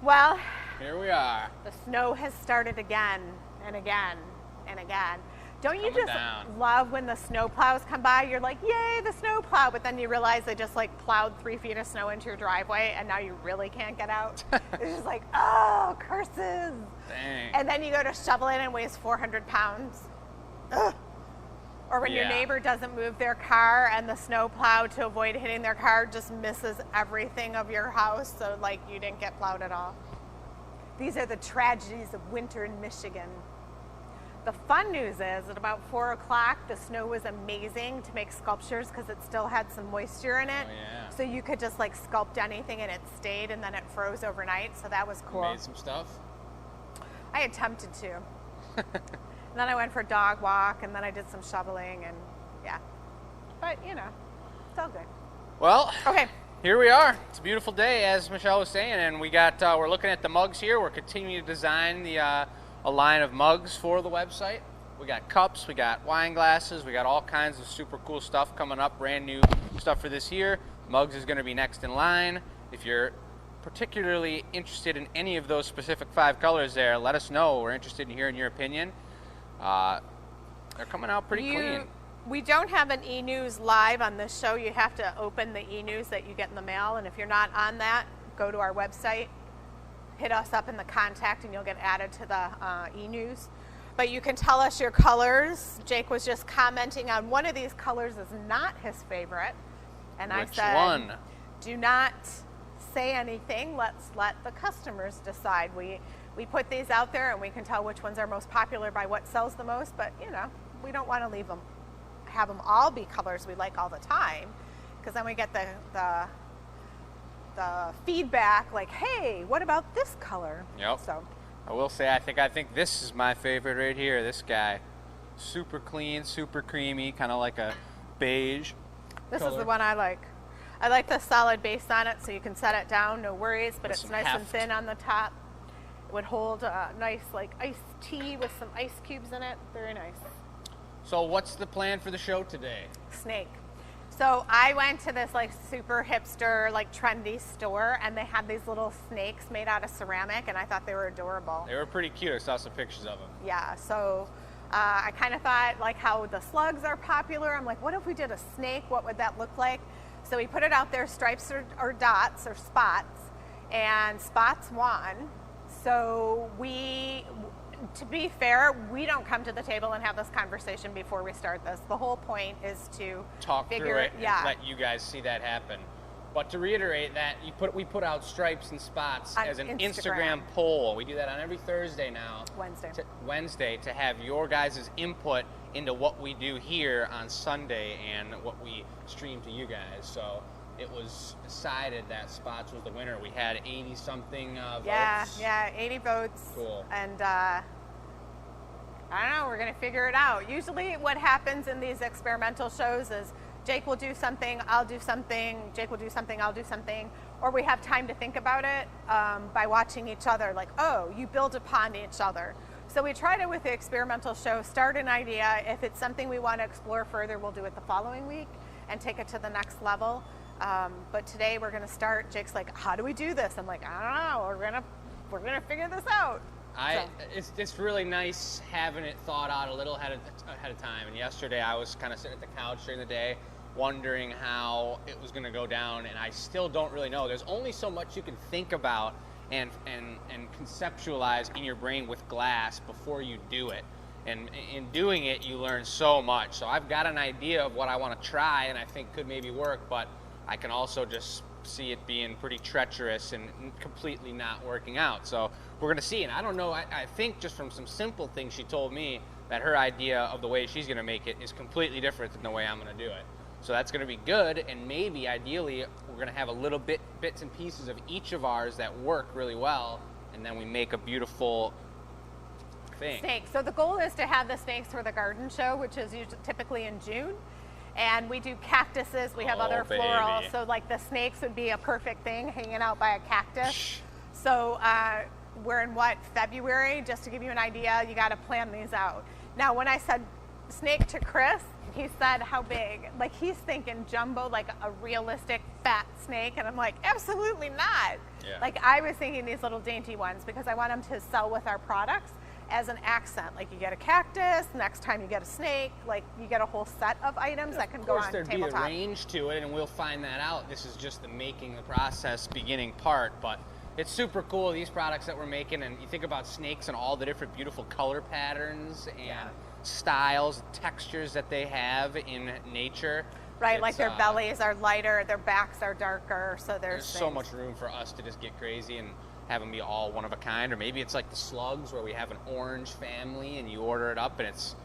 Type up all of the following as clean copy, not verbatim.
Well, Here we are. the snow has started again and again and again. Don't you Coming just down. love when the snow plows come by? You're like, yay, the snow plow. But then you realize they just like plowed 3 feet of snow into your driveway and now you really can't get out. It's just like, oh, curses. Dang. And then you go to shovel it and it weighs 400 pounds. Ugh. Or when your Yeah. neighbor doesn't move their car and the snow plow, to avoid hitting their car, just misses everything of your house. So like you didn't get plowed at all. These are the tragedies of winter in Michigan. The fun news is at about 4 o'clock, the snow was amazing to make sculptures because it still had some moisture in it. Oh, yeah. So you could just like sculpt anything and it stayed, and then it froze overnight. So that was cool. Made some stuff. I attempted to. And then I went for a dog walk, and then I did some shoveling, and yeah. But you know, it's all good. Well, Okay. here we are. It's a beautiful day, as Michelle was saying, and we're looking at the mugs here. We're continuing to design a line of mugs for the website. We got cups, we got wine glasses, we got all kinds of super cool stuff coming up, brand new stuff for this year. Mugs is going to be next in line. If you're particularly interested in any of those specific 5 colors there, let us know. We're interested in hearing your opinion. They're coming out pretty clean. We don't have an e-news live on this show. You have to open the e-news that you get in the mail, and if you're not on that, go to our website, hit us up in the contact, and you'll get added to the e-news. But you can tell us your colors. Jake was just commenting on one of these colors is not his favorite, and I Which said, one? do not say anything. Let's let the customers decide. We put these out there, and we can tell which ones are most popular by what sells the most. But you know, we don't want to have them all be colors we like all the time, because then we get the feedback like, hey, what about this color? Yep. So I will say, I think this is my favorite right here. This guy, super clean, super creamy, kind of like a beige. this is color. the one I like. I like the solid base on it, so you can set it down, no worries. But With it's some nice and heft. thin on the top. It would hold a nice like iced tea with some ice cubes in it. Very nice. So what's the plan for the show today? Snake. So I went to this like super hipster, like trendy store, and they had these little snakes made out of ceramic, and I thought they were adorable. They were pretty cute. I saw some pictures of them. Yeah, so I kind of thought like how the slugs are popular. I'm like, what if we did a snake? What would that look like? So we put it out there, stripes or dots or spots, and spots won. So to be fair, we don't come to the table and have this conversation before we start this. The whole point is to Talk figure through it yeah. and let you guys see that happen. But to reiterate that, we put out stripes and spots On as an Instagram. Instagram poll. We do that on every Thursday now. Wednesday. To have your guys' input into what we do here on Sunday and what we stream to you guys. So it was decided that spots was the winner. We had 80-something votes. Yeah, 80 votes. Cool. And I don't know, we're going to figure it out. Usually what happens in these experimental shows is Jake will do something, I'll do something, Jake will do something, I'll do something, or we have time to think about it by watching each other, like, oh, you build upon each other. So we tried it with the experimental show, start an idea. If it's something we want to explore further, we'll do it the following week and take it to the next level. But today we're going to start. Jake's like, how do we do this? I'm like, I don't know, we're gonna figure this out. It's really nice having it thought out a little ahead of time. And yesterday I was kind of sitting at the couch during the day, wondering how it was going to go down, and I still don't really know. There's only so much you can think about and conceptualize in your brain with glass before you do it. And in doing it, you learn so much. So I've got an idea of what I want to try and I think could maybe work, but I can also just see it being pretty treacherous and completely not working out. So we're going to see. And I don't know, I think just from some simple things she told me that her idea of the way she's going to make it is completely different than the way I'm going to do it. So that's going to be good, and maybe ideally we're going to have a little bits and pieces of each of ours that work really well, and then we make a beautiful thing. Snakes. So the goal is to have the snakes for the garden show, which is usually typically in June. And we do cactuses, we have other florals, baby. so like the snakes would be a perfect thing hanging out by a cactus. So we're in February? Just to give you an idea, you got to plan these out. Now when I said snake to Chris, he said, how big? Like, he's thinking jumbo, like a realistic fat snake. And I'm like, absolutely not. Yeah. Like, I was thinking these little dainty ones because I want them to sell with our products as an accent. Like, you get a cactus, next time you get a snake, like you get a whole set of items that can go on Of course, there'd tabletop. be a range to it, and we'll find that out. This is just the making the process beginning part, but it's super cool, these products that we're making. And you think about snakes and all the different beautiful color patterns and styles, textures that they have in nature. Right, like It's, their bellies are lighter, their backs are darker, so There's so things. much room for us to just get crazy and have them be all one of a kind. Or maybe it's like the slugs where we have an orange family and you order it up and it's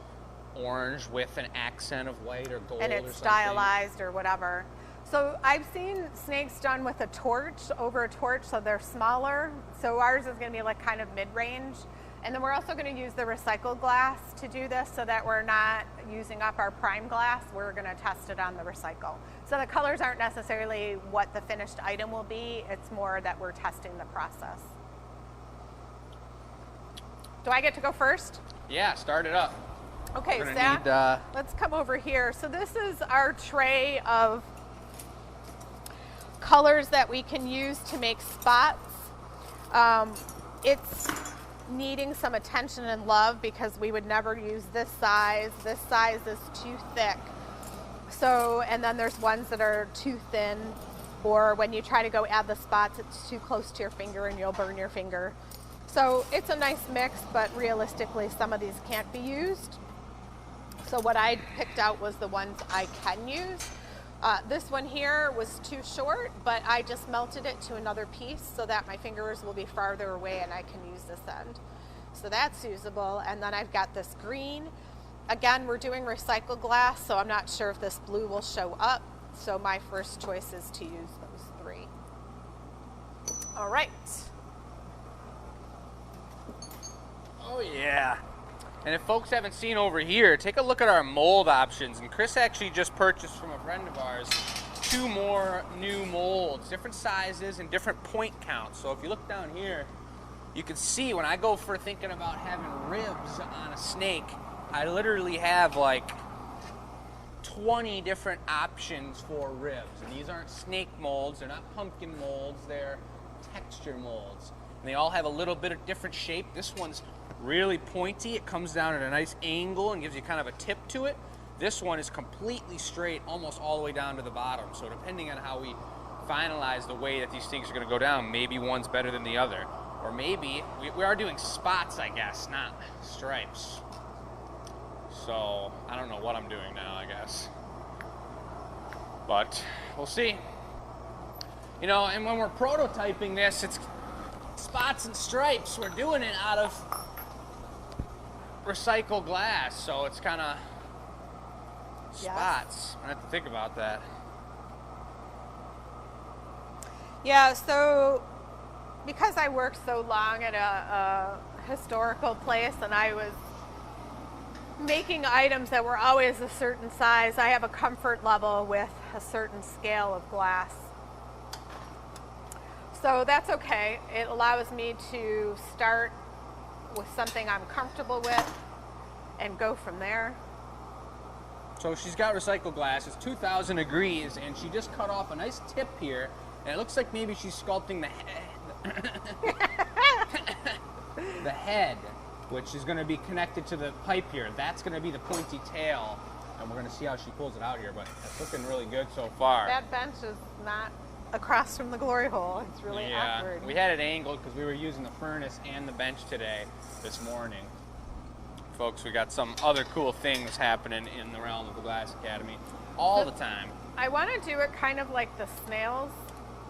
orange with an accent of white or gold And or it's something. stylized or whatever. So I've seen snakes done with a torch, over a torch, so they're smaller. So ours is going to be like kind of mid-range. And then we're also going to use the recycled glass to do this so that we're not using up our prime glass. We're going to test it on the recycle. So the colors aren't necessarily what the finished item will be. It's more that we're testing the process. Do I get to go first? Yeah, start it up. Okay, We're gonna Zach, need, let's come over here. So this is our tray of colors that we can use to make spots. It's needing some attention and love because we would never use this size. This size is too thick. So, and then there's ones that are too thin, or when you try to go add the spots, it's too close to your finger and you'll burn your finger. So it's a nice mix, but realistically, some of these can't be used. So what I picked out was the ones I can use. This one here was too short, but I just melted it to another piece so that my fingers will be farther away and I can use this end. So that's usable. And then I've got this green. Again, we're doing recycled glass, so I'm not sure if this blue will show up. So my first choice is to use those three. All right. Oh yeah. And if folks haven't seen over here, take a look at our mold options. And Chris actually just purchased from a friend of ours 2 more new molds, different sizes and different point counts. So if you look down here, you can see when I go for thinking about having ribs on a snake, I literally have like 20 different options for ribs. And these aren't snake molds, they're not pumpkin molds, they're texture molds. And they all have a little bit of different shape. This one's really pointy. It comes down at a nice angle and gives you kind of a tip to it. This one is completely straight, almost all the way down to the bottom. So depending on how we finalize the way that these things are going to go down, maybe one's better than the other. Or maybe we are doing spots, I guess, not stripes. So I don't know what I'm doing now, I guess. But we'll see. You know, and when we're prototyping this, it's spots and stripes. We're doing it out of recycled glass, so it's kind of spots. I have to think about that. Yeah, so because I worked so long at a historical place and I was making items that were always a certain size, I have a comfort level with a certain scale of glass. So that's okay. It allows me to start with something I'm comfortable with and go from there. So she's got recycled glass. It's 2,000 degrees, and she just cut off a nice tip here, and it looks like maybe she's sculpting the head. The head, which is going to be connected to the pipe here. That's going to be the pointy tail, and we're going to see how she pulls it out here, but it's looking really good so far. That bench is not across from the glory hole. It's really awkward. We had it angled because we were using the furnace and the bench today, this morning. Folks, we got some other cool things happening in the realm of the Glass Academy all the time. I want to do it kind of like the snails,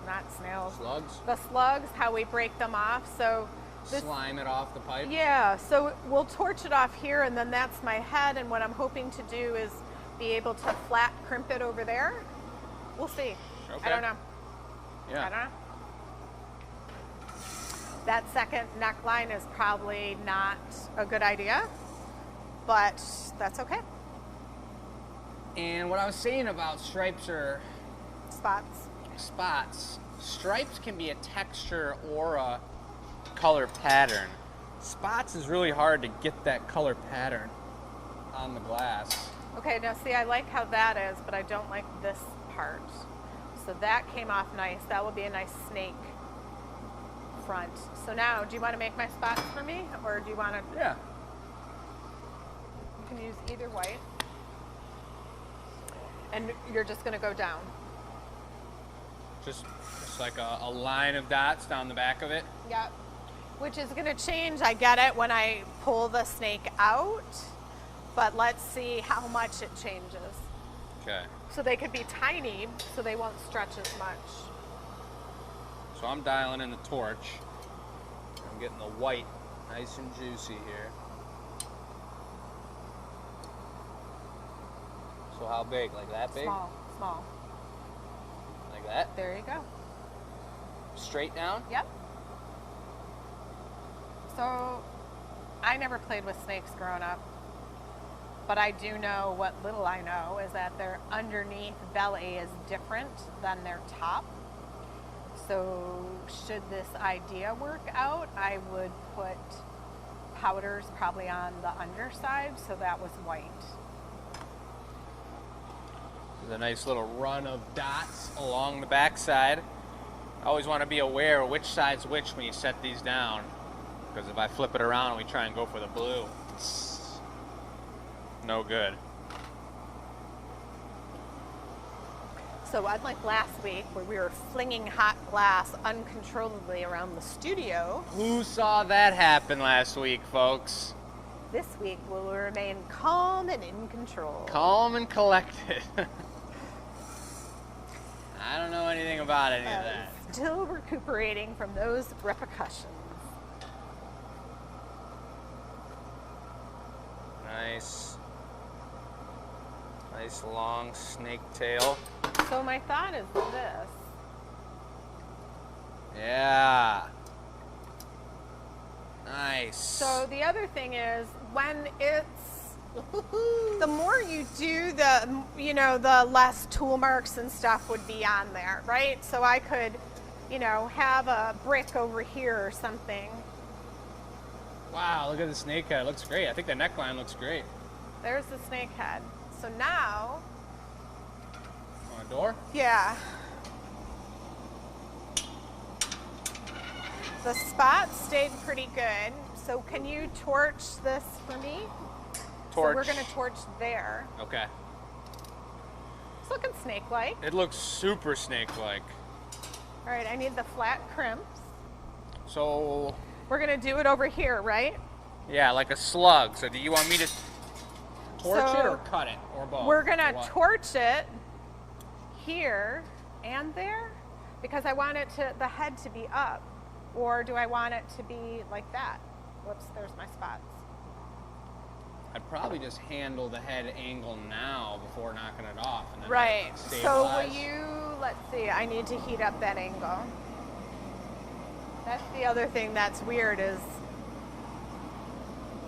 not snails. Slugs? The slugs, how we break them off. So this, Slime it off the pipe? yeah, so we'll torch it off here and then that's my head, and what I'm hoping to do is be able to flat crimp it over there. We'll see. Okay. I don't know. Yeah. I don't know. That second neckline is probably not a good idea, but that's okay. And what I was saying about stripes or Spots. spots, stripes can be a texture or a color pattern. Spots is really hard to get that color pattern on the glass. Okay, now see, I like how that is, but I don't like this part. So that came off nice. That will be a nice snake front. So now, do you want to make my spots for me, or do you want to? Yeah. You can use either white, and you're just going to go down. Just like a line of dots down the back of it. Yep. Which is going to change. I get it when I pull the snake out, but let's see how much it changes. Okay. So they could be tiny, so they won't stretch as much. So I'm dialing in the torch. I'm getting the white nice and juicy here. So how big? Like that big? Small, small. Like that? There you go. Straight down? Yep. So I never played with snakes growing up, but I do know what little I know is that their underneath belly is different than their top. So should this idea work out, I would put powders probably on the underside so that was white. There's a nice little run of dots along the backside. I always want to be aware which side's which when you set these down, because if I flip it around and we try and go for the blue, it's no good. So unlike last week where we were flinging hot glass uncontrollably around the studio, Who saw that happen last week, folks? this week we'll remain calm and in control. Calm and collected. I don't know anything about any of that. Still recuperating from those repercussions. Nice. Nice long snake tail. So my thought is this. Yeah. Nice. So the other thing is when it's the more you do, the less tool marks and stuff would be on there, right? So I could, have a brick over here or something. Wow, look at the snake head. It looks great. I think the neckline looks great. There's the snake head. So now, On a door? yeah. The spot stayed pretty good. So can you torch this for me? Torch. So we're gonna torch there. Okay. It's looking snake-like. It looks super snake-like. All right, I need the flat crimps. So, We're gonna do it over here, right? yeah, like a slug. So do you want me to torch it So, or cut it? Or both? We're Or gonna what? torch it here and there because I want the head to be up. Or do I want it to be like that? Whoops, there's my spots. I'd probably just handle the head angle now before knocking it off. And then Right. So stabilize. will you, let's see, I need to heat up that angle. That's the other thing that's weird is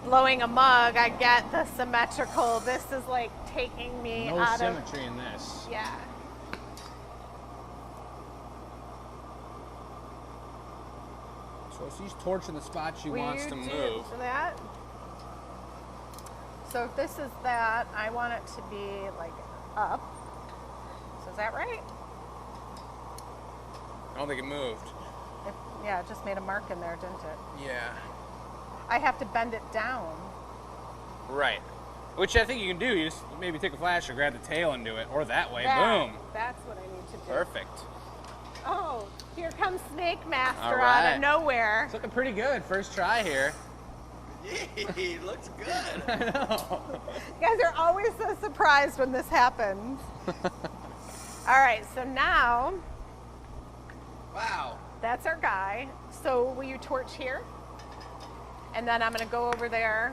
blowing a mug, I get the symmetrical. This is like taking me No out symmetry in this. of, yeah. So she's torching the spot she Will wants you to do move. that? So if this is that, I want it to be like up. So is that right? I don't think it moved. Yeah, it just made a mark in there, didn't it? Yeah. I have to bend it down. Right. Which I think you can do. You just maybe take a flash or grab the tail and do it. Or that way. That- Boom. That's what I need to do. Perfect. Oh, here comes Snake Master All out right. of nowhere. It's looking pretty good. First try here. He looks good. I know. You guys are always so surprised when this happens. All right, so now Wow. that's our guy. So will you torch here? And then I'm gonna go over there.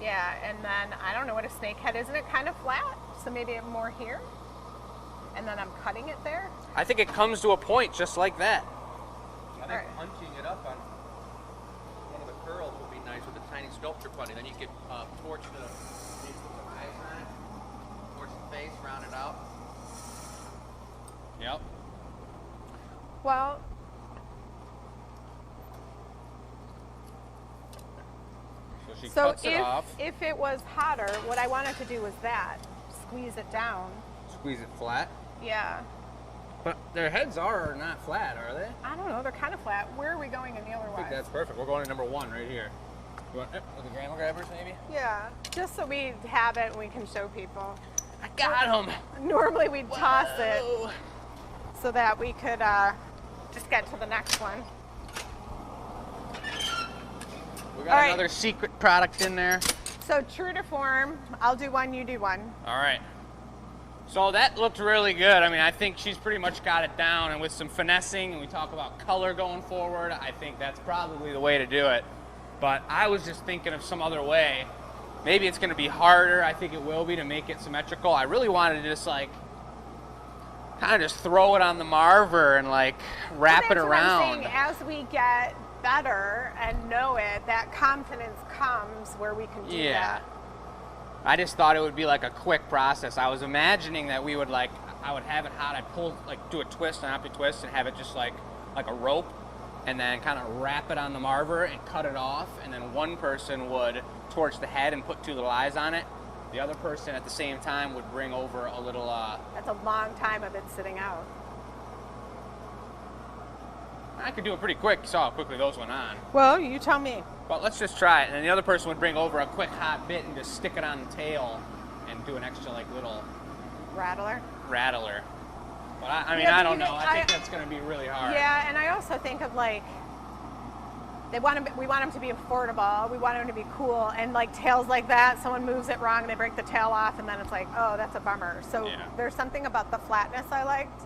Yeah, and then I don't know what a snake head is. Isn't it kind of flat? So maybe more here. And then I'm cutting it there. I think it comes to a point just like that. I think Alright. punching it up on one of the curls would be nice with a tiny sculpture punny. Then you could torch the eyes on it, torch the face, round it out. Yep. Well, So she So cuts it off. if it was hotter, what I wanted to do was that. Squeeze it down. Squeeze it flat. Yeah. But their heads are not flat, are they? I don't know. They're kind of flat. Where are we going in the other I think one? that's perfect. We're going to number 1 right here. You want with the grandma grabbers, maybe? Yeah. Just so we have it and we can show people. I got him. Normally we'd toss it so that we could just get to the next one. We got All right. another secret product in there. So true to form, I'll do one, you do one. All right. So that looked really good. I mean, I think she's pretty much got it down, and with some finessing, and we talk about color going forward, I think that's probably the way to do it. But I was just thinking of some other way. Maybe it's going to be harder. I think it will be to make it symmetrical. I really wanted to just like kind of just throw it on the Marver and like wrap it That's around. what I'm saying. As we get better and know it, that confidence comes where we can do that. I just thought it would be like a quick process. I was imagining that we would like, I would have it hot, I'd pull, like do a twist, an happy twist, and have it just like a rope, and then kind of wrap it on the Marver and cut it off, and then one person would torch the head and put 2 little eyes on it. The other person at the same time would bring over a little, That's a long time of it sitting out. I could do it pretty quick. You saw how quickly those went on. Well, you tell me. But let's just try it. And then the other person would bring over a quick hot bit and just stick it on the tail and do an extra like little Rattler? rattler. But I mean, Yeah, I but don't you know. know, I think that's going to be really hard. Yeah, and I also think of like, we want them to be affordable. We want them to be cool. And like tails like that, someone moves it wrong and they break the tail off, and then it's like, oh, that's a bummer. So Yeah. there's something about the flatness I liked.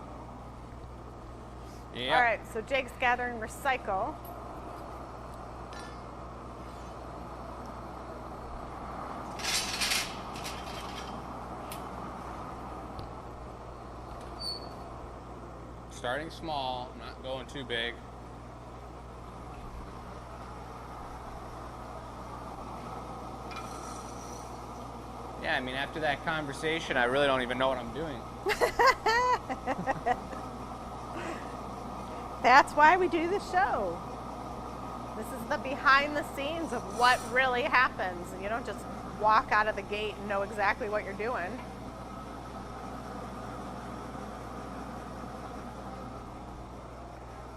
Yeah. All right, so Jake's gathering recycle. Starting small, not going too big. Yeah, I mean, after that conversation, I really don't even know what I'm doing. That's why we do the show. This is the behind the scenes of what really happens. And you don't just walk out of the gate and know exactly what you're doing.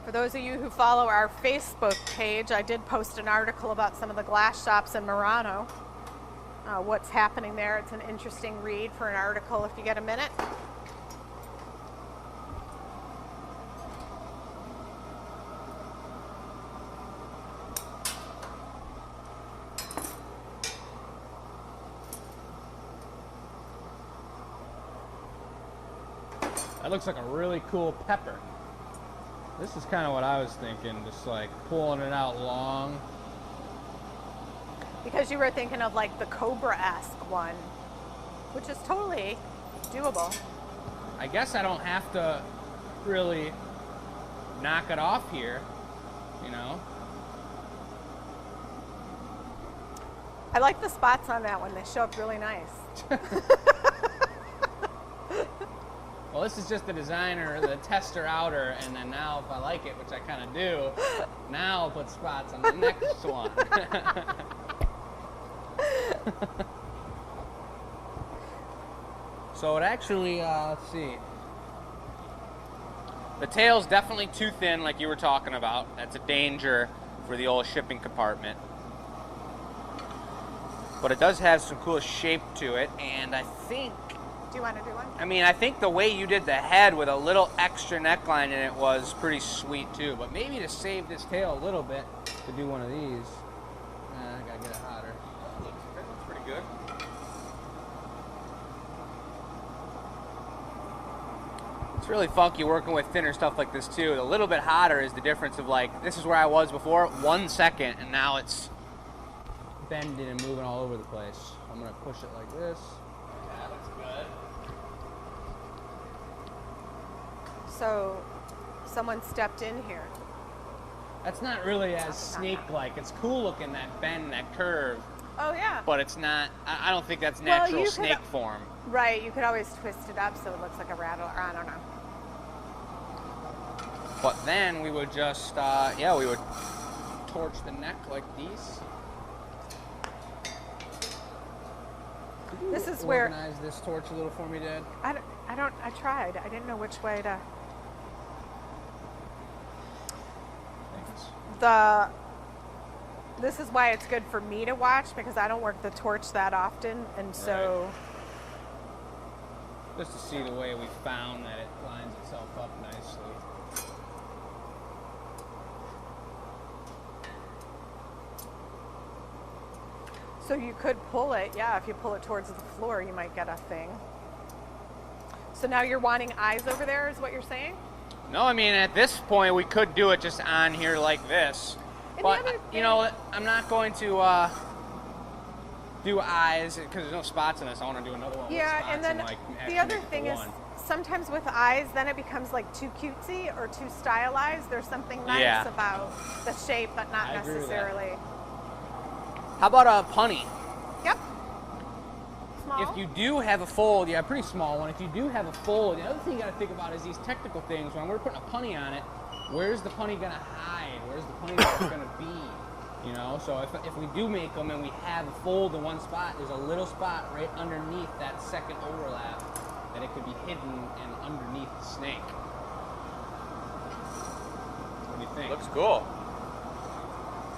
For those of you who follow our Facebook page, I did post an article about some of the glass shops in Murano. What's happening there. It's an interesting read for an article if you get a minute. That looks like a really cool pepper. This is kind of what I was thinking, just like pulling it out long. Because you were thinking of like the Cobra-esque one, which is totally doable. I guess I don't have to really knock it off here, you know? I like the spots on that one. They show up really nice. Well, this is just the designer, the tester outer, and then now if I like it, which I kind of do, now I'll put spots on the next one. So it actually, let's see. The tail's definitely too thin, like you were talking about. That's a danger for the old shipping compartment. But it does have some cool shape to it, and I think, Do you want to do one? I mean, I think the way you did the head with a little extra neckline in it was pretty sweet too. But maybe to save this tail a little bit, to do one of these. I gotta get it hotter. That looks pretty good. It's really funky working with thinner stuff like this too. A little bit hotter is the difference of like, this is where I was before, 1 second, and now it's bending and moving all over the place. I'm gonna push it like this. That looks good. So someone stepped in here. That's not really as snake-like. It's cool looking, that bend, that curve, Oh yeah. but it's not, I don't think that's Well, natural you could- snake form. Right, you could always twist it up so it looks like a rattle, or I don't know. But then we would just, we would torch the neck like these. This is where organize this torch a little for me, Dad? I tried. I didn't know which way to. Thanks. This is why it's good for me to watch, because I don't work the torch that often, and so. Just to see the way we found that it lines itself up nicely. So you could pull it, yeah, if you pull it towards the floor, you might get a thing. So now you're wanting eyes over there, is what you're saying? No, I mean, at this point, we could do it just on here like this. And But, the other you know, I'm not going to do eyes, because there's no spots in this. I want to do another one with Yeah, spots and then like, the actually other make it thing the is, one. sometimes with eyes, then it becomes like too cutesy or too stylized. There's something nice Yeah. about the shape, but not I agree with that. necessarily. How about a punny? Yep. Small. If you do have a fold, yeah, a pretty small one. If you do have a fold, the other thing you got to think about is these technical things. When we're putting a punny on it, where's the punny gonna hide? Where's the punny gonna be? You know, so if we do make them and we have a fold in one spot, there's a little spot right underneath that second overlap that it could be hidden and underneath the snake. What do you think? Looks cool.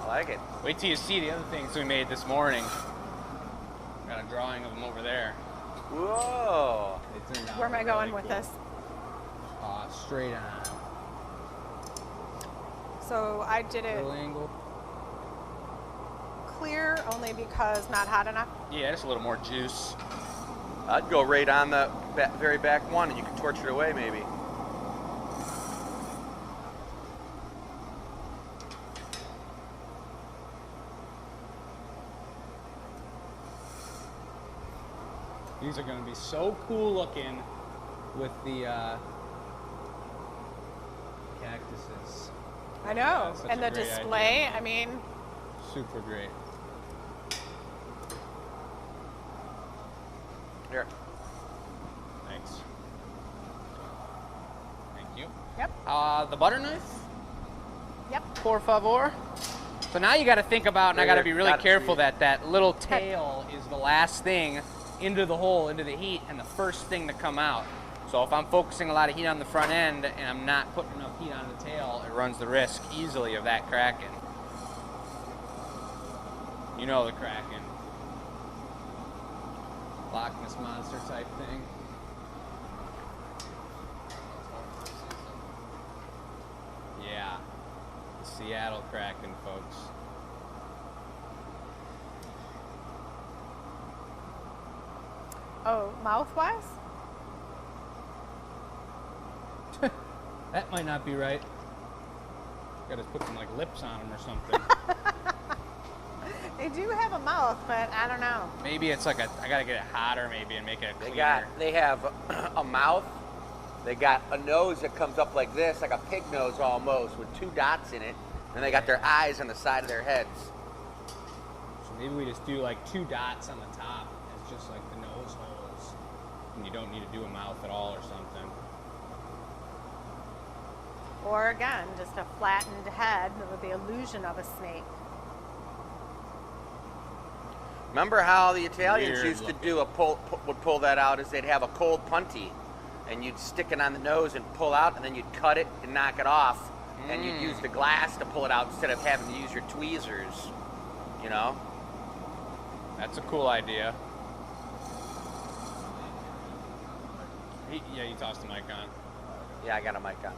I like it. Wait till you see the other things we made this morning. Got a drawing of them over there. Whoa. They turned out Where am I really going with cool. this? Straight on. So I did it Little angle. clear only because not hot enough. Yeah, just a little more juice. I'd go right on the very back one, and you can torch it away, maybe. These are going to be so cool looking with the cactuses. I know. Yeah, such And a the great display, idea. I mean, Super great. Here. Thanks. Thank you. yep, The butter knife, yep. por favor. So now you got to think about, and I Right got to here. be really Got it. careful that little tail is the last thing into the hole, into the heat, and the first thing to come out. So if I'm focusing a lot of heat on the front end and I'm not putting enough heat on the tail, it runs the risk easily of that cracking. You know the cracking. Loch Ness Monster type thing. Yeah. Seattle Kraken, folks. Oh, mouth-wise? That might not be right. Gotta put some like lips on them or something. They do have a mouth, but I don't know. Maybe it's like I gotta get it hotter maybe and make it They cleaner. they have a mouth. They got a nose that comes up like this, like a pig nose almost, with 2 dots in it. And they got their eyes on the side of their heads. So maybe we just do like 2 dots on the top. It's just like the nose holes. And you don't need to do a mouth at all or something. Or again, just a flattened head with the illusion of a snake. Remember how the Italians Weird used to looking. do would pull that out, is they'd have a cold punty, and you'd stick it on the nose and pull out, and then you'd cut it and knock it off, and you'd use the glass to pull it out instead of having to use your tweezers, you know? That's a cool idea. Yeah, you tossed the mic on. Yeah, I got a mic on.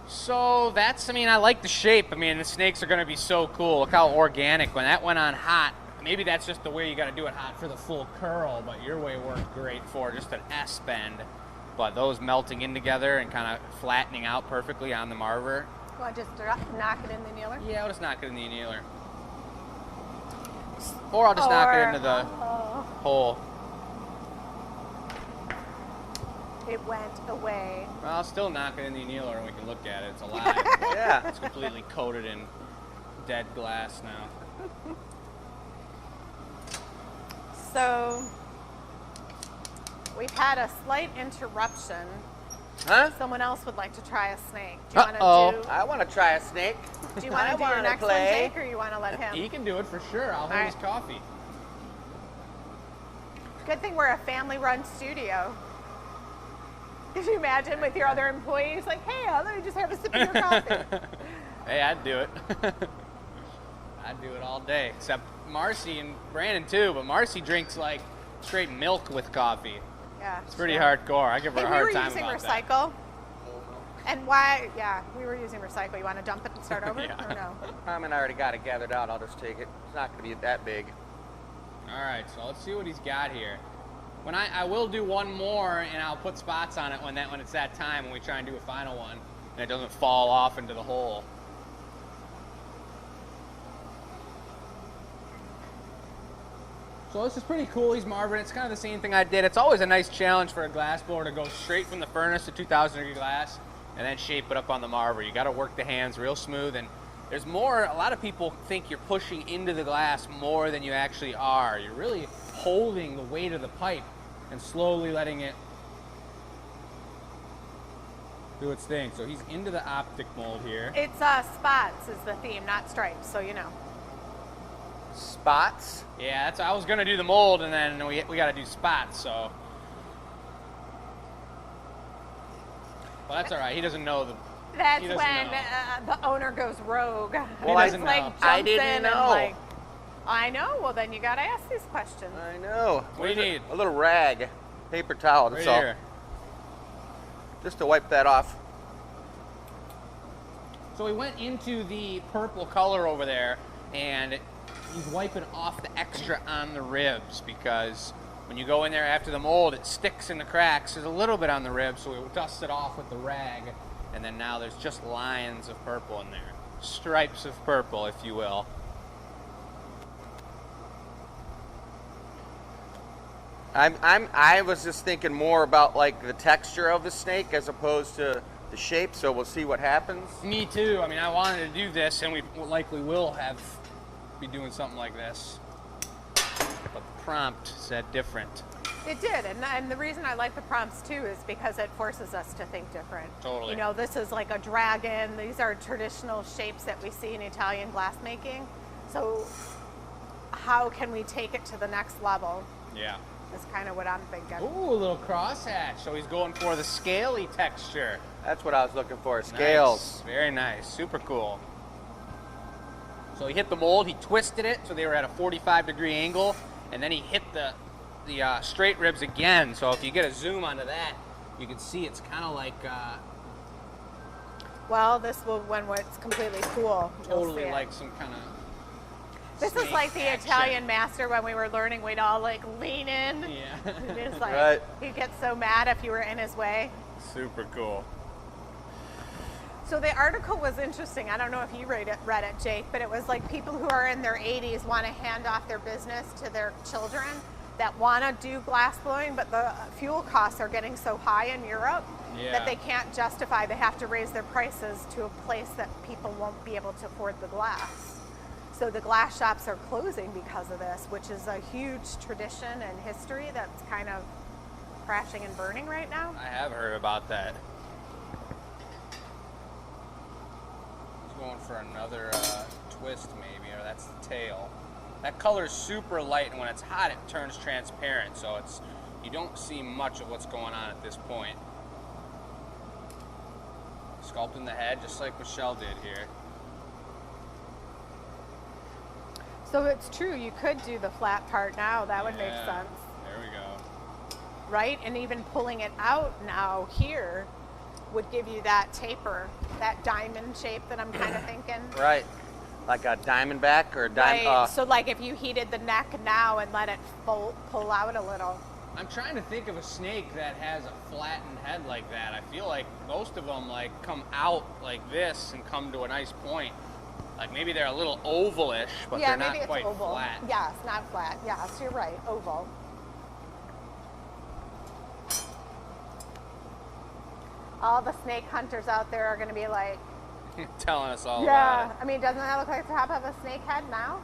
So that's, I mean, I like the shape. I mean, the snakes are going to be so cool. Look how organic. When that went on hot, maybe that's just the way you got to do it hot for the full curl, but your way worked great for just an S bend. But those melting in together and kind of flattening out perfectly on the marver. Want to just knock it in the annealer? Yeah, I'll just knock it in the annealer. Or I'll just knock it into the hole. It went away. Well, I'll still knock it in the annealer and we can look at it. It's alive. Yeah. It's completely coated in dead glass now. So we've had a slight interruption. Huh? Someone else would like to try a snake. Do you Uh-oh. want to I want to try a snake. do you want I to do your wanna next play. one, Jake, or you want to let him? He can do it for sure. I'll hold All his right. coffee. Good thing we're a family-run studio. Could you imagine with your other employees, like, hey, let me just have a sip of your coffee. Hey, I'd do it. I'd do it all day, except Marcy and Brandon too, but Marcy drinks like straight milk with coffee. Yeah. It's pretty hardcore. I give her Hey, a we were hard time using about recycle. And why? Yeah, we were using recycle. You want to dump it and start over, Yeah. or no? I mean, I already got it gathered out. I'll just take it. It's not going to be that big. that. All right, so let's see what he's got here. When I will do one more, and I'll put spots on it when it's that time when we try and do a final one, and it doesn't fall off into the hole. So this is pretty cool. He's marbling. It's kind of the same thing I did. It's always a nice challenge for a glass blower to go straight from the furnace to 2,000 degree glass and then shape it up on the marble. You got to work the hands real smooth, and there's more. A lot of people think you're pushing into the glass more than you actually are. You're really holding the weight of the pipe and slowly letting it do its thing. So he's into the optic mold here. It's spots is the theme, not stripes, so you know. Spots? Yeah, I was gonna do the mold, and then we got to do spots. So, well, that's all right. He doesn't know the. That's He when doesn't know. the owner goes rogue. Well, He I- doesn't It's like know. jumps I didn't in know. And like, I know. Well, then you got to ask these questions. I know. What do you Where's need? A little rag. Paper towel, Right that's all. here. Just to wipe that off. So we went into the purple color over there, and he's wiping off the extra on the ribs because when you go in there after the mold, it sticks in the cracks. There's a little bit on the ribs, so we dust it off with the rag, and then now there's just lines of purple in there. Stripes of purple, if you will. I was just thinking more about like the texture of the snake as opposed to the shape, so we'll see what happens. Me too. I mean, I wanted to do this, and we likely will be doing something like this. But the prompt said different. It did, and the reason I like the prompts too is because it forces us to think different. Totally. You know, this is like a dragon. These are traditional shapes that we see in Italian glassmaking. So, how can we take it to the next level? Yeah. Is kind of what I'm thinking. Ooh, a little crosshatch. So he's going for the scaly texture. That's what I was looking for, scales. Nice. Very nice. Super cool. So he hit the mold, he twisted it so they were at a 45 degree angle, and then he hit the straight ribs again. So if you get a zoom onto that, you can see it's kind of like Well, this will when it's completely cool. you'll see totally it. like some kind of. This is like the Italian master when we were learning. We'd all like lean in. Yeah. It is like Right. he'd get so mad if you were in his way. Super cool. So the article was interesting. I don't know if you read it, Jake, but it was like people who are in their 80s want to hand off their business to their children that want to do glass blowing, but the fuel costs are getting so high in Europe Yeah. that they can't justify. They have to raise their prices to a place that people won't be able to afford the glass. So the glass shops are closing because of this, which is a huge tradition and history that's kind of crashing and burning right now. I have heard about that. He's going for another twist maybe, or that's the tail. That color is super light, and when it's hot it turns transparent, so you don't see much of what's going on at this point. Sculpting the head just like Michelle did here. So it's true, you could do the flat part now. That would make Yeah, sense. There we go. Right? And even pulling it out now here would give you that taper, that diamond shape that I'm kind of thinking. Right. Like a diamondback or a Right. diamond. So like if you heated the neck now and let it pull out a little. I'm trying to think of a snake that has a flattened head like that. I feel like most of them like come out like this and come to a nice point. Like maybe they're a little ovalish, but yeah, they're maybe not it's quite oval. flat. Yes, not flat. Yes, you're right. Oval. All the snake hunters out there are going to be like, Telling us all yeah. about I mean, doesn't that look like the top of a snake head now?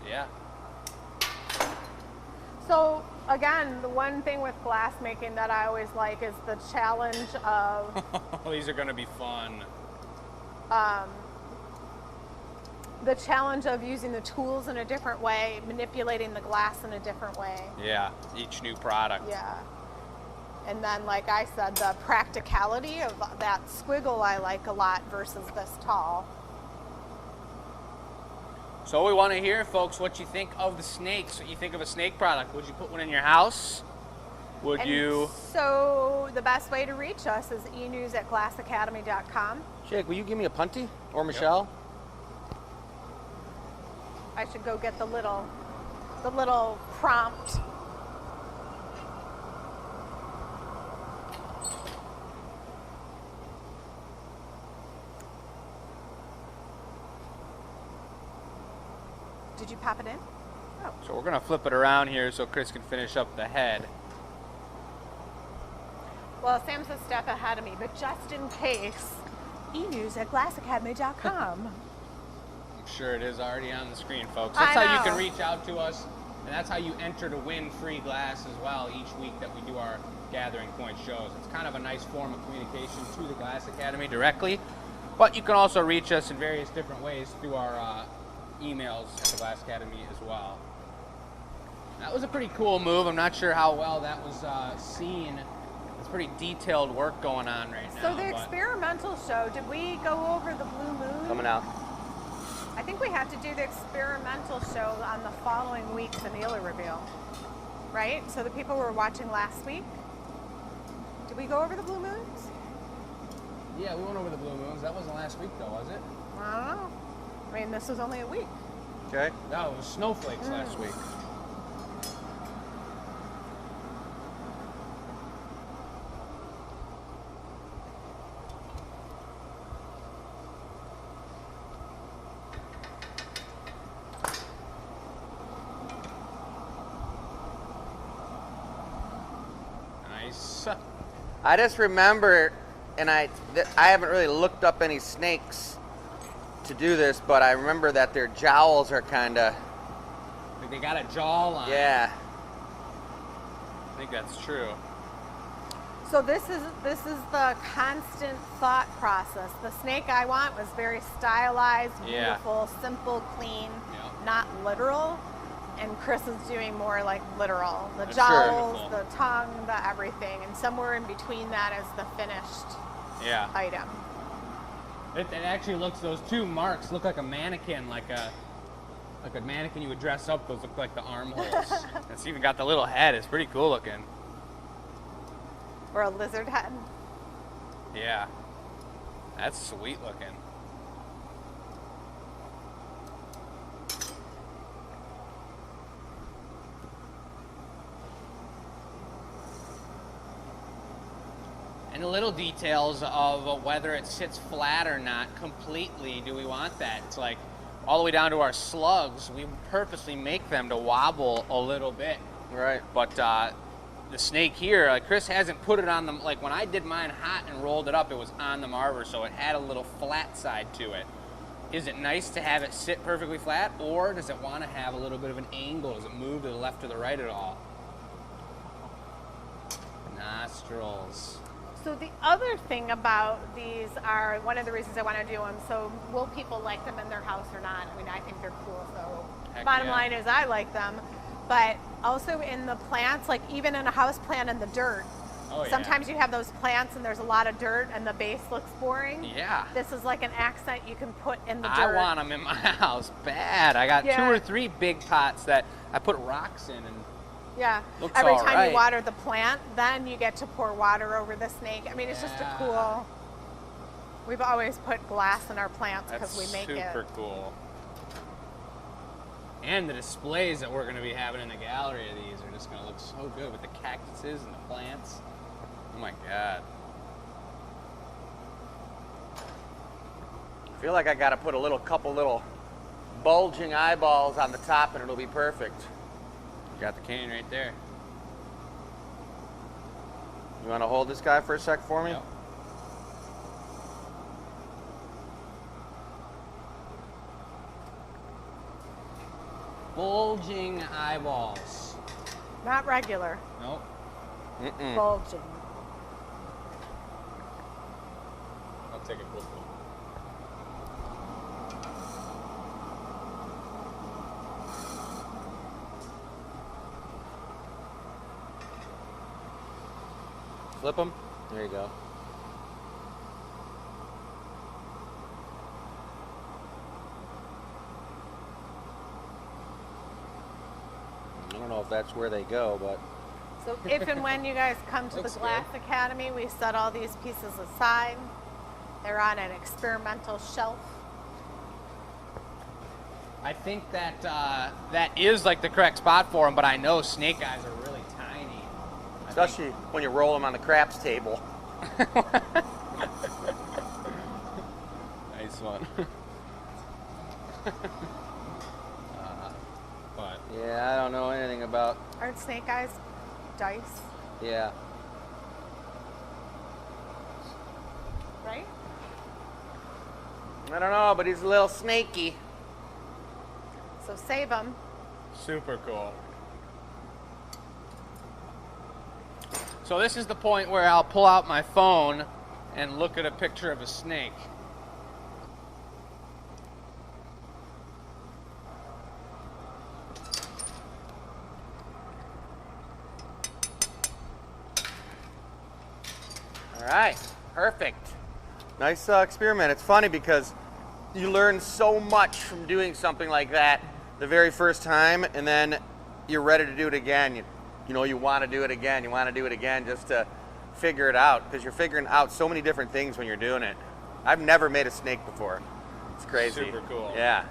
it. Yeah. So again, the one thing with glass making that I always like is the challenge of These are going to be fun. the challenge of using the tools in a different way, manipulating the glass in a different way. Yeah, each new product. Yeah. And then, like I said, the practicality of that squiggle I like a lot versus this tall. So we want to hear, folks, what you think of the snakes. What you think of a snake product? Would you put one in your house? Would And you? So the best way to reach us is enews@glassacademy.com. Jake, will you give me a punty? Or Michelle? I should go get the little prompt. Did you pop it in? Oh. So we're gonna flip it around here so Chris can finish up the head. Well, Sam's a step ahead of me, but just in case, enews@glassacademy.com. I'm sure it is already on the screen, folks. I That's how you know. can reach out to us, and that's how you enter to win free glass as well each week that we do our Gathering Point shows. It's kind of a nice form of communication to the Glass Academy directly, but you can also reach us in various different ways through our emails at the Glass Academy as well. That was a pretty cool move. I'm not sure how well that was seen. It's pretty detailed work going on right now. So the but- experimental show, did we go over the blue moon? Coming out. I think we have to do the experimental show on the following week's Anila reveal, right? So the people were watching last week. Did we go over the blue moons? Yeah, we went over the blue moons. That wasn't last week, though, was it? I don't know. I mean, this was only a week. Okay. No, it was snowflakes last week. Nice. I just remember, and I haven't really looked up any snakes to do this, but I remember that their jowls are kind of, Like they got a jawline. yeah. I think that's true. So this is the constant thought process. The snake I want was very stylized, Yeah. beautiful, simple, clean, Yeah. not literal. And Chris is doing more like literal. The That's jowls, beautiful. the tongue, the everything. And somewhere in between that is the finished Yeah. item. It actually looks, those two marks look like a mannequin, like a mannequin you would dress up. Those look like the armholes. It's even got the little head. It's pretty cool looking. Or a lizard head. Yeah. That's sweet looking. And the little details of whether it sits flat or not completely, do we want that? It's like all the way down to our slugs, we purposely make them to wobble a little bit. Right. But the snake here, like Chris hasn't put it on the, like when I did mine hot and rolled it up, it was on the marver, so it had a little flat side to it. Is it nice to have it sit perfectly flat, or does it want to have a little bit of an angle? Does it move to the left or the right at all? Nostrils. So the other thing about these are, one of the reasons I want to do them, so will people like them in their house or not? I mean, I think they're cool, so Heck bottom yeah. line is I like them. But also in the plants, like even in a house plant in the dirt, Oh, yeah. sometimes you have those plants and there's a lot of dirt and the base looks boring. Yeah. This is like an accent you can put in the I dirt. want them in my house bad. I got Yeah. 2 or 3 big pots that I put rocks in, and Yeah. Looks Every all time right. you water the plant, then you get to pour water over the snake. I mean, it's just a Yeah. cool. We've always put glass in our plants that's because we make super it. cool. And the displays that we're going to be having in the gallery of these are just going to look so good with the cactuses and the plants. Oh my god. I feel like I got to put a couple little bulging eyeballs on the top, and it'll be perfect. You got the cane right there. You want to hold this guy for a sec for me? Yep. Bulging eyeballs. Not regular, Nope. Mm-mm. bulging. I'll take a quick look. Flip them. There you go. I don't know if that's where they go, but So if and when you guys come to the Looks Glass good. Academy, we set all these pieces aside. They're on an experimental shelf. I think that that is like the correct spot for them, but I know snake eyes are really tiny. I think- especially when you roll them on the craps table. Nice one. But Yeah, I don't know anything about. Aren't snake eyes dice, Yeah. right? I don't know, but he's a little snaky. So save them. super cool. So this is the point where I'll pull out my phone and look at a picture of a snake. All right, perfect. Nice experiment. It's funny because you learn so much from doing something like that the very first time, and then you're ready to do it again. You know, you want to do it again. You want to do it again just to figure it out, because you're figuring out so many different things when you're doing it. I've never made a snake before. It's crazy. Super cool. Yeah.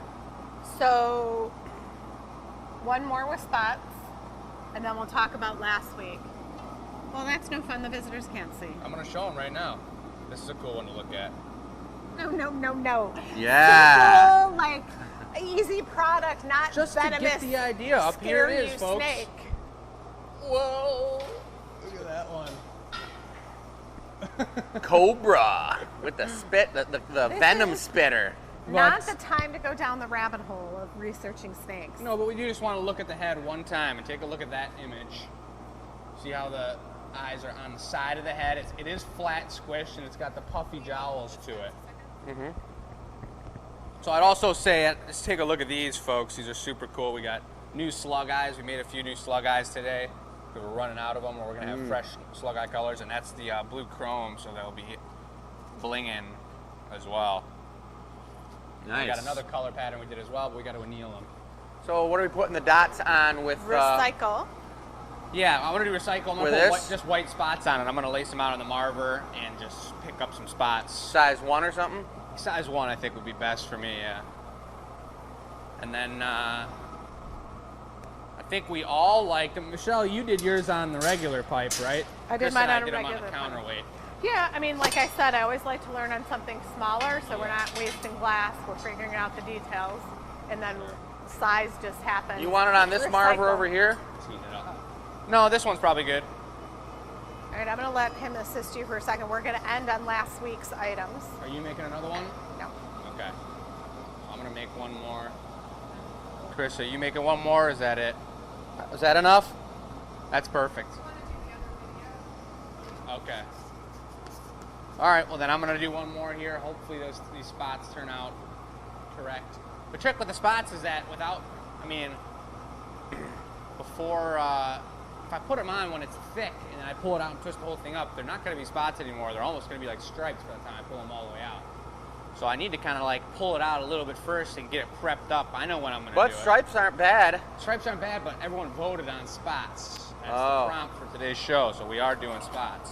So one more with spots, and then we'll talk about last week. Well, that's no fun. The visitors can't see. I'm gonna show them right now. This is a cool one to look at. No, no, no, no. Yeah. Simple, like easy product, not Just to venomous. get the idea. Up here scare it is, you folks. Snake. Whoa! Look at that one. Cobra with the spit, the This venom is- spitter. Not But- the time to go down the rabbit hole of researching snakes. No, but we do just want to look at the head one time and take a look at that image. See how the eyes are on the side of the head. It is flat squished and it's got the puffy jowls to it. Mm-hmm. So I'd also say, let's take a look at these, folks. These are super cool. We got new slug eyes. We made a few new slug eyes today because we're running out of them, or we're gonna have fresh slug eye colors, and that's the blue chrome, so they'll be blinging as well. Nice. We got another color pattern we did as well, but we got to anneal them. So what are we putting the dots on with? Recycle. Yeah, I'm gonna do recycle. I'm gonna With put this? just white spots on it. I'm gonna lace them out on the Marver and just pick up some spots. Size 1 or something? Size 1, I think, would be best for me. Yeah. And then I think we all liked them. Michelle, you did yours on the regular pipe, right? I did Chris mine and I on a did them regular on the pipe. counterweight. Yeah, I mean, like I said, I always like to learn on something smaller, so we're not wasting glass. We're figuring out the details, and then size just happens. You want it on this Marver Recycle. over here? Let's heat it up. No, this one's probably good. All right, I'm going to let him assist you for a second. We're going to end on last week's items. Are you making another one? No. Okay. I'm gonna make one more. Chris, are you making one more? Or is that it? Is that enough? That's perfect. Okay. All right. Well, then I'm gonna do one more here. Hopefully, these spots turn out correct. The trick with the spots is that before if I put them on when it's thick and then I pull it out and twist the whole thing up, they're not gonna be spots anymore. They're almost gonna be like stripes by the time I pull them all the way out. So I need to kind of like pull it out a little bit first and get it prepped up. I know when I'm gonna But do it. stripes aren't bad. Stripes aren't bad, but everyone voted on spots. That's Oh. the prompt for today's show, so we are doing spots.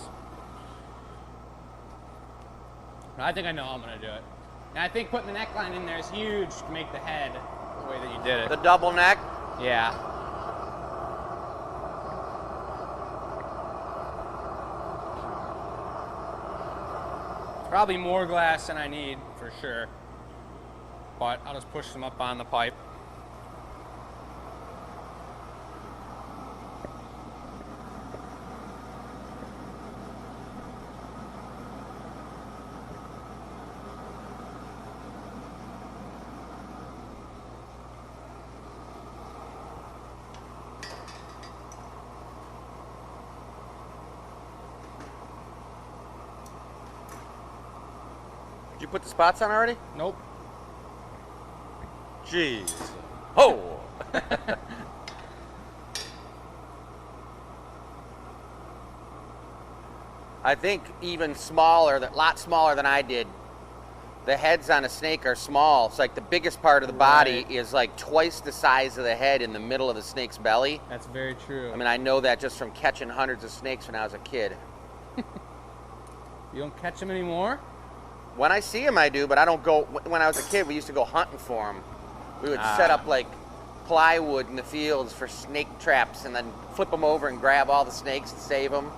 I think I know how I'm gonna do it. And I think putting the neckline in there is huge to make the head the way that you did it. The double neck. Yeah. Probably more glass than I need, for sure. But I'll just push them up on the pipe. Did you put the spots on already? Nope. Jeez. Oh. I think even smaller, a lot smaller than I did. The heads on a snake are small. It's like the biggest part of the body Right. is like twice the size of the head in the middle of the snake's belly. That's very true. I mean, I know that just from catching hundreds of snakes when I was a kid. you don't catch them anymore? When I see them, I do, but I don't go. When I was a kid, we used to go hunting for them. We would set up like plywood in the fields for snake traps and then flip them over and grab all the snakes and save them.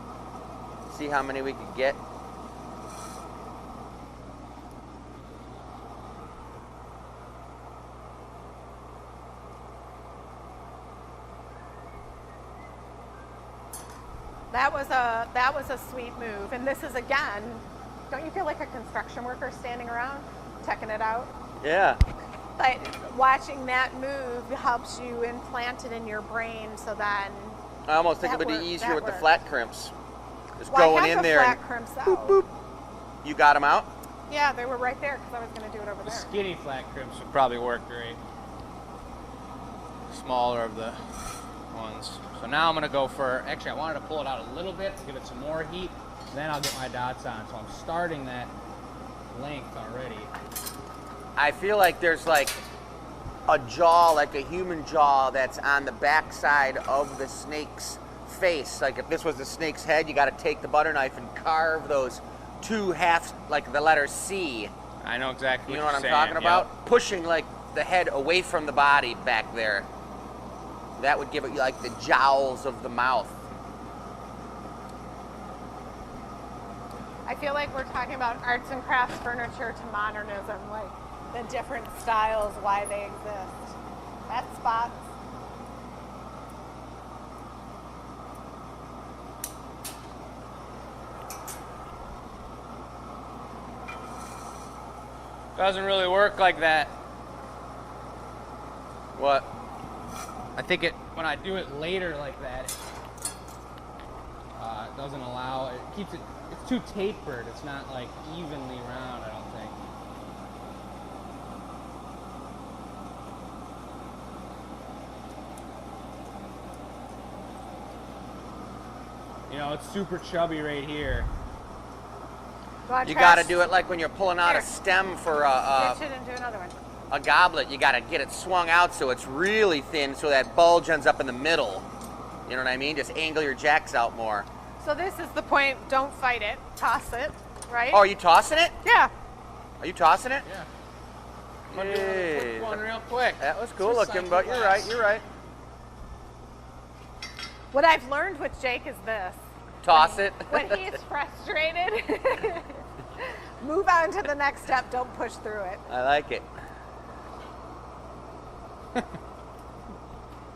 See how many we could get. That was a sweet move. And this is, again, don't you feel like a construction worker standing around checking it out? Yeah. But watching that move helps you implant it in your brain, so then I almost think it That would be works, easier that with the works. flat crimps. Just well, going I have in the there. flat And crimps boop, out. boop. You got them out? Yeah, they were right there because I was going to do it over The there. skinny flat crimps would probably work great. Smaller of the ones. So now I'm gonna go for, actually I wanted to pull it out a little bit to give it some more heat, then I'll get my dots on. So I'm starting that length already. I feel like there's like a jaw, like a human jaw, that's on the backside of the snake's face. Like if this was the snake's head, you got to take the butter knife and carve those two halves, like the letter C. I know exactly You what know what you're I'm saying. talking Yep. about? Pushing like the head away from the body back there. That would give it like the jowls of the mouth. I feel like we're talking about arts and crafts furniture to modernism, like the different styles, why they exist. That's spots. Doesn't really work like that. What? I think it, when I do it later like that, it doesn't allow, it keeps it, it's too tapered. It's not like evenly round, I don't think. You know, it's super chubby right here. You got to do it like when you're pulling out Here. a stem for Get it and do another one. a goblet. You got to get it swung out so it's really thin, so that bulge ends up in the middle. You know what I mean? Just angle your jacks out more. So this is the point. Don't fight it. Toss it. Right? Oh, are you tossing it? Yeah. Are you tossing it? Yeah. I'm gonna do another Yay. quick one real quick. That was cool It's looking, recycled but you're right. glass. You're right. What I've learned with Jake is this. Toss it. When he's frustrated, move on to the next step. Don't push through it. I like it.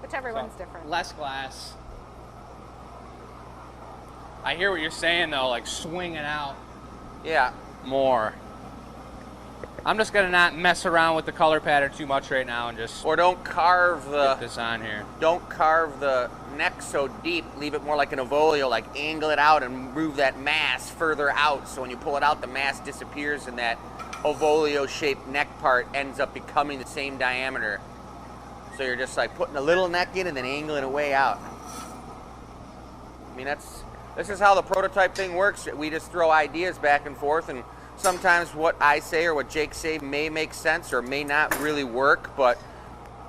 Which everyone's different. Less glass. I hear what you're saying though, like swing it out Yeah. more. I'm just gonna not mess around with the color pattern too much right now and just Or don't carve get the this on here. neck so deep. Leave it more like an ovolio, like angle it out and move that mass further out. So when you pull it out, the mass disappears and that ovolio shaped neck part ends up becoming the same diameter. So you're just like putting a little neck in and then angling it way out. I mean, this is how the prototype thing works. We just throw ideas back and forth, and sometimes what I say or what Jake say may make sense or may not really work, but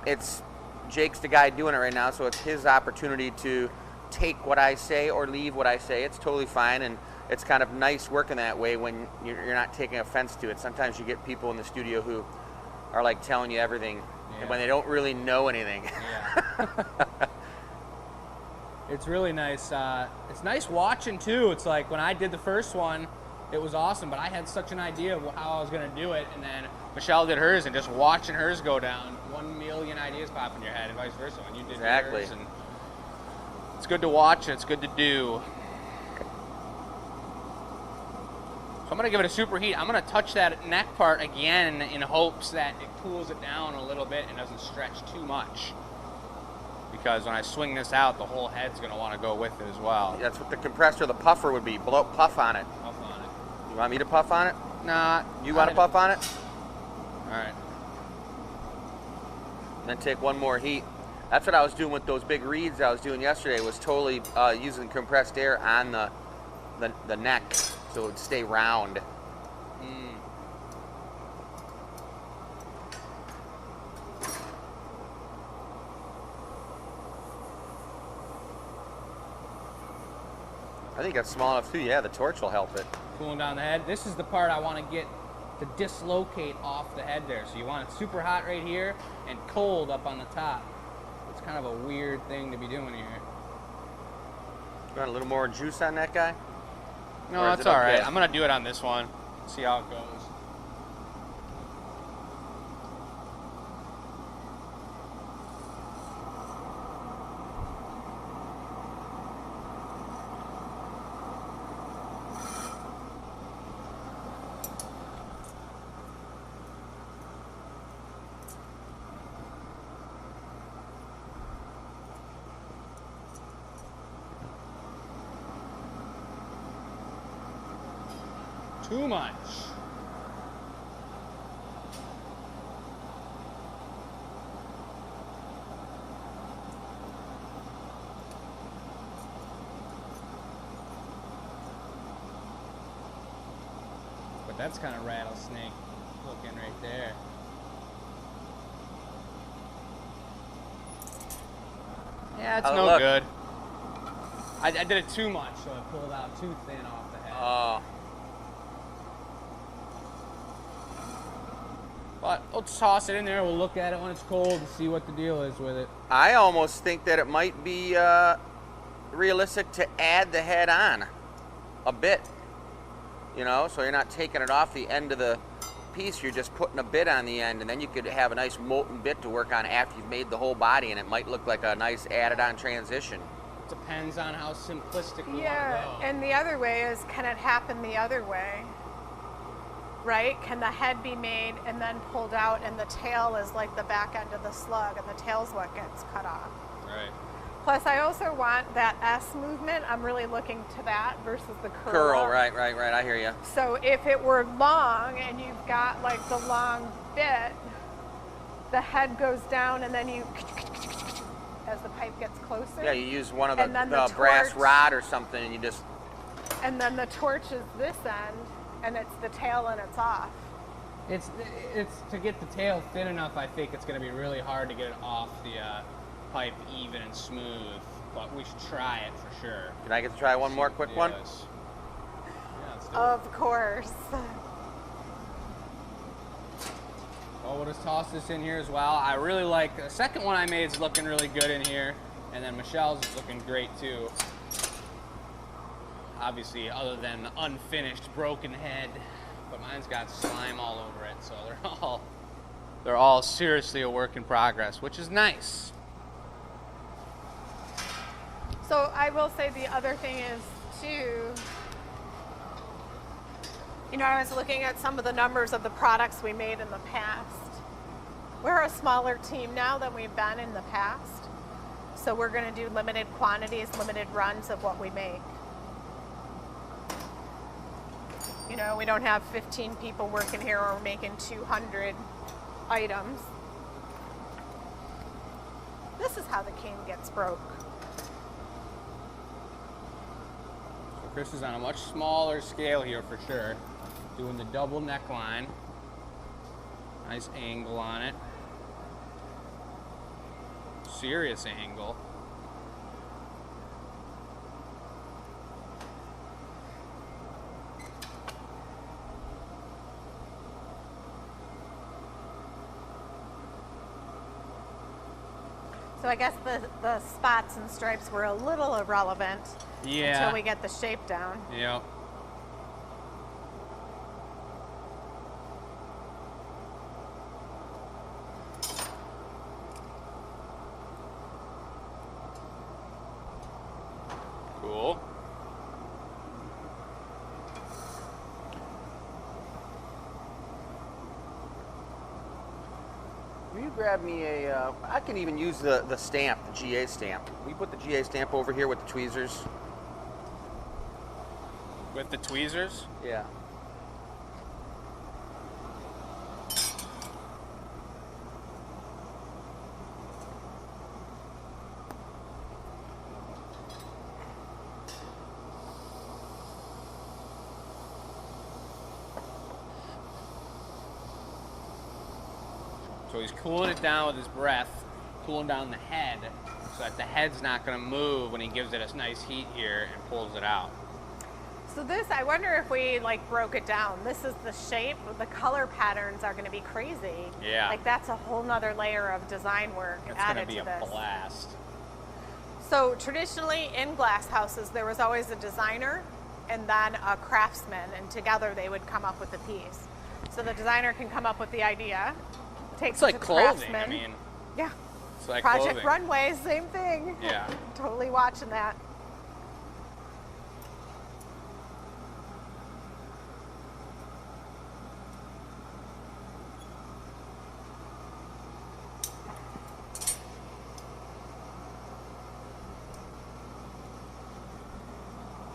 it's Jake's the guy doing it right now, so it's his opportunity to take what I say or leave what I say. It's totally fine, and it's kind of nice working that way when you're not taking offense to it. Sometimes you get people in the studio who are like telling you everything when they don't really know anything. Yeah. It's really nice. It's nice watching too. It's like when I did the first one, it was awesome, but I had such an idea of how I was going to do it, and then Michelle did hers, and just watching hers go down, 1 million ideas pop in your head, and vice versa when you did Exactly. yours. And it's good to watch, and it's good to do. So I'm going to give it a super heat. I'm going to touch that neck part again in hopes that it cools it down a little bit and doesn't stretch too much. Because when I swing this out, the whole head's going to want to go with it as well. That's what the compressor, the puffer would be. Blow, puff on it. Puff on it. You want me to puff on it? Nah. You want to puff on it? All right. And then take one more heat. That's what I was doing with those big reeds I was doing yesterday, was totally using compressed air on the the neck so it would stay round. Mm. I think that's small enough too. Yeah, the torch will help it. Cooling down the head. This is the part I want to get to dislocate off the head there. So you want it super hot right here and cold up on the top. It's kind of a weird thing to be doing here. You want a little more juice on that guy? No, Or is that's it all right. okay? I'm gonna do it on this one. See how it goes. Too much. But that's kind of rattlesnake looking right there. Yeah, it's Oh, no look. good. I did it too much, so it pulled out too thin off the head. Oh. But let's toss it in there. We'll look at it when it's cold and see what the deal is with it. I almost think that it might be realistic to add the head on a bit. You know, so you're not taking it off the end of the piece, you're just putting a bit on the end, and then you could have a nice molten bit to work on after you've made the whole body, and it might look like a nice added on transition. Depends on how simplistic we Yeah, want to go. and the other way is, can it happen the other way? Right? Can the head be made and then pulled out, and the tail is like the back end of the slug, and the tail's what gets cut off? Right. Plus, I also want that S movement. I'm really looking to that versus the curl. Curl, up. right, I hear you. So if it were long and you've got like the long bit, the head goes down, and then you, as the pipe gets closer. Yeah, you use one of And then the brass torch. rod or something, and you just, And then the torch is this end, and it's the tail, and it's off. It's to get the tail thin enough. I think it's going to be really hard to get it off the pipe even and smooth. But we should try it for sure. can I get to try one more quick one? Yes. Yeah, let's do it. Of course. Well, we'll just toss this in here as well. I really like the second one I made is looking really good in here, and then Michelle's is looking great too. Obviously, other than the unfinished broken head, but mine's got slime all over it, so they're all seriously a work in progress, which is nice. So I will say the other thing is too, you know, I was looking at some of the numbers of the products we made in the past. We're a smaller team now than we've been in the past. So we're going to do limited quantities, limited runs of what we make. You know, we don't have 15 people working here or making 200 items. This is how the cane gets broke. So Chris is on a much smaller scale here for sure, doing the double neckline. Nice angle on it. Serious angle. So I guess the spots and stripes were a little irrelevant Yeah. until we get the shape down. Yep. Cool. Will you grab me a, I can even use the stamp, the GA stamp. Will you put the GA stamp over here with the tweezers? With the tweezers? Yeah. So he's cooling it down with his breath, cooling down the head, so that the head's not going to move when he gives it a nice heat here and pulls it out. So this, I wonder if we like broke it down. This is the shape. The color patterns are going to be crazy. Yeah. Like that's a whole nother layer of design work It's added going to be to a this. blast. So traditionally in glass houses, there was always a designer and then a craftsman, and together they would come up with the piece. So the designer can come up with the idea, takes It's it like to the clothing. craftsman. I mean, Yeah. it's like Project clothing. Runway, same thing. Yeah. Totally watching that.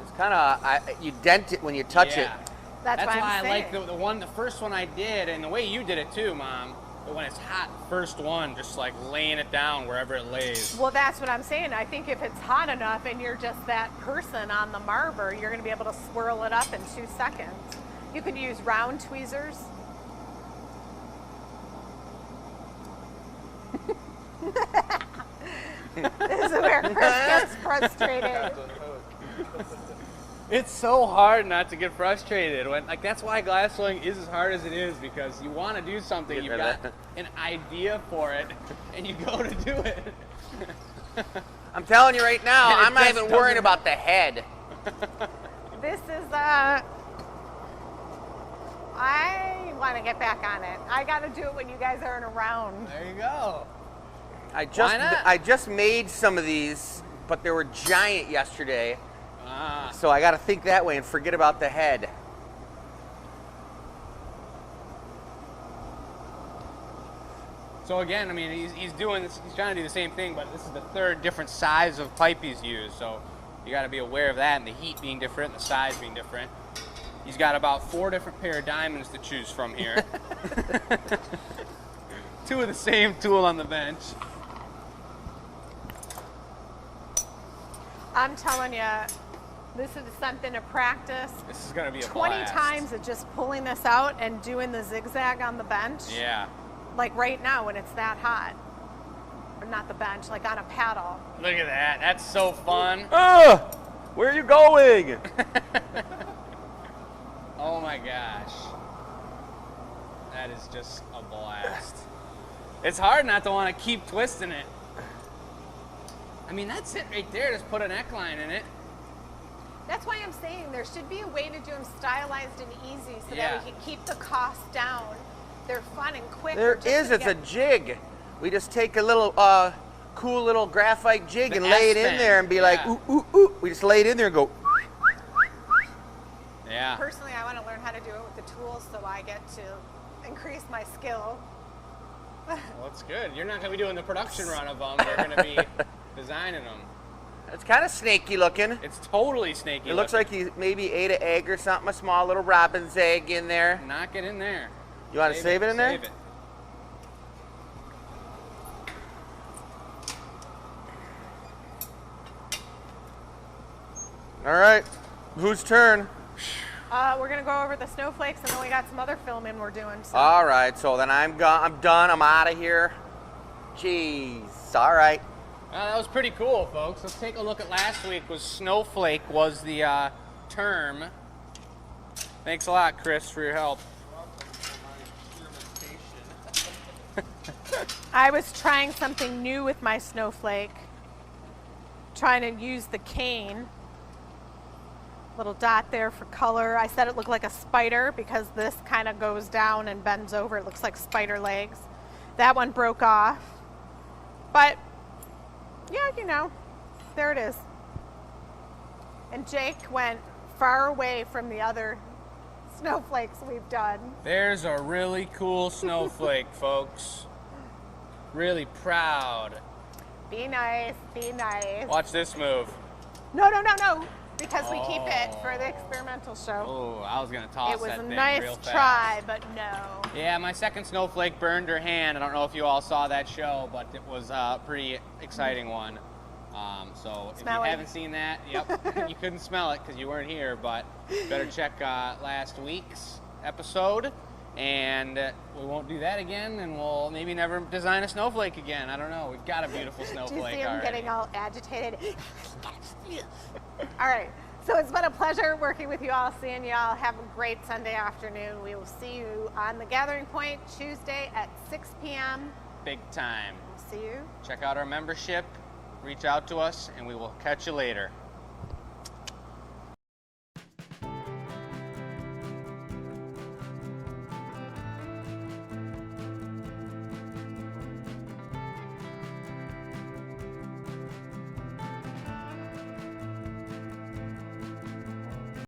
It's kind of you dent it when you touch it. Yeah. That's why why I'm I like saying. the first one I did, and the way you did it too, Mom. But when it's hot, first one, just like laying it down wherever it lays. Well, that's what I'm saying. I think if it's hot enough and you're just that person on the marber, you're going to be able to swirl it up in 2 seconds. You could use round tweezers. This is where Chris gets frustrated. It's so hard not to get frustrated. When like that's why glass blowing is as hard as it is, because you want to do something, Get you've rid got of that. an idea for it, and you go to do it. I'm telling you right now, And it I'm not just even worrying doesn't- about the head. This is I want to get back on it. I got to do it when you guys aren't around. There you go. I not? just made some of these, but they were giant yesterday. Ah, So I got to think that way and forget about the head. so again, I mean, he's doing this. He's trying to do the same thing, but this is the third different size of pipe he's used. So you got to be aware of that, and the heat being different, and the size being different. He's got about 4 different pair of diamonds to choose from here. 2 of the same tool on the bench. I'm telling you, this is something to practice. This is gonna be a 20 blast. times of just pulling this out and doing the zigzag on the bench. Yeah. Like right now when it's that hot. Or not the bench, like on a paddle. Look at that. That's so fun. Where are you going? Oh my gosh. That is just a blast. It's hard not to want to keep twisting it. I mean, that's it right there. Just put a neckline in it. That's why I'm saying there should be a way to do them stylized and easy so Yeah. that we can keep the cost down. They're fun and quick. There just is. to It's a get- jig. We just take a little cool little graphite jig The and lay it in S-bend, there and be like, yeah. ooh, ooh, ooh. We just lay it in there and go. Yeah. Personally, I want to learn how to do it with the tools so I get to increase my skill. Well, that's good. You're not going to be doing the production run of them. You're going to be designing them. It's kind of snaky looking. It's totally snaky. It looks like he maybe ate an egg or something, a small little robin's egg in there. Knock it in there. You want to save it in there? Save it. All right. Whose turn? We're going to go over the snowflakes and then we got some other filming we're doing. So. All right. So then I'm done. I'm out of here. Jeez. All right. That was pretty cool, folks. Let's take a look at last week. Was snowflake was the term. Thanks a lot, Chris, for your help. I was trying something new with my snowflake. Trying to use the cane. Little dot there for color. I said it looked like a spider because this kind of goes down and bends over. It looks like spider legs. That one broke off. But, yeah, you know, there it is. And Jake went far away from the other snowflakes we've done. There's a really cool snowflake, folks. Really proud. Be nice, be nice. Watch this move. No, no, no, no. Because we keep it for the experimental show. Oh, I was gonna toss It was that a thing nice real fast. try, but no. Yeah, my second snowflake burned her hand. I don't know if you all saw that show, but it was a pretty exciting one. So if Smell you it. haven't seen that, yep, you couldn't smell it because you weren't here, but better check last week's episode. And we won't do that again, and we'll maybe never design a snowflake again. I don't know. We've got a beautiful Do you snowflake see him already. getting all agitated? All right. So it's been a pleasure working with you all, seeing you all. Have a great Sunday afternoon. We will see you on the Gathering Point Tuesday at 6 p.m. Big time. We'll see you. Check out our membership, reach out to us, and we will catch you later.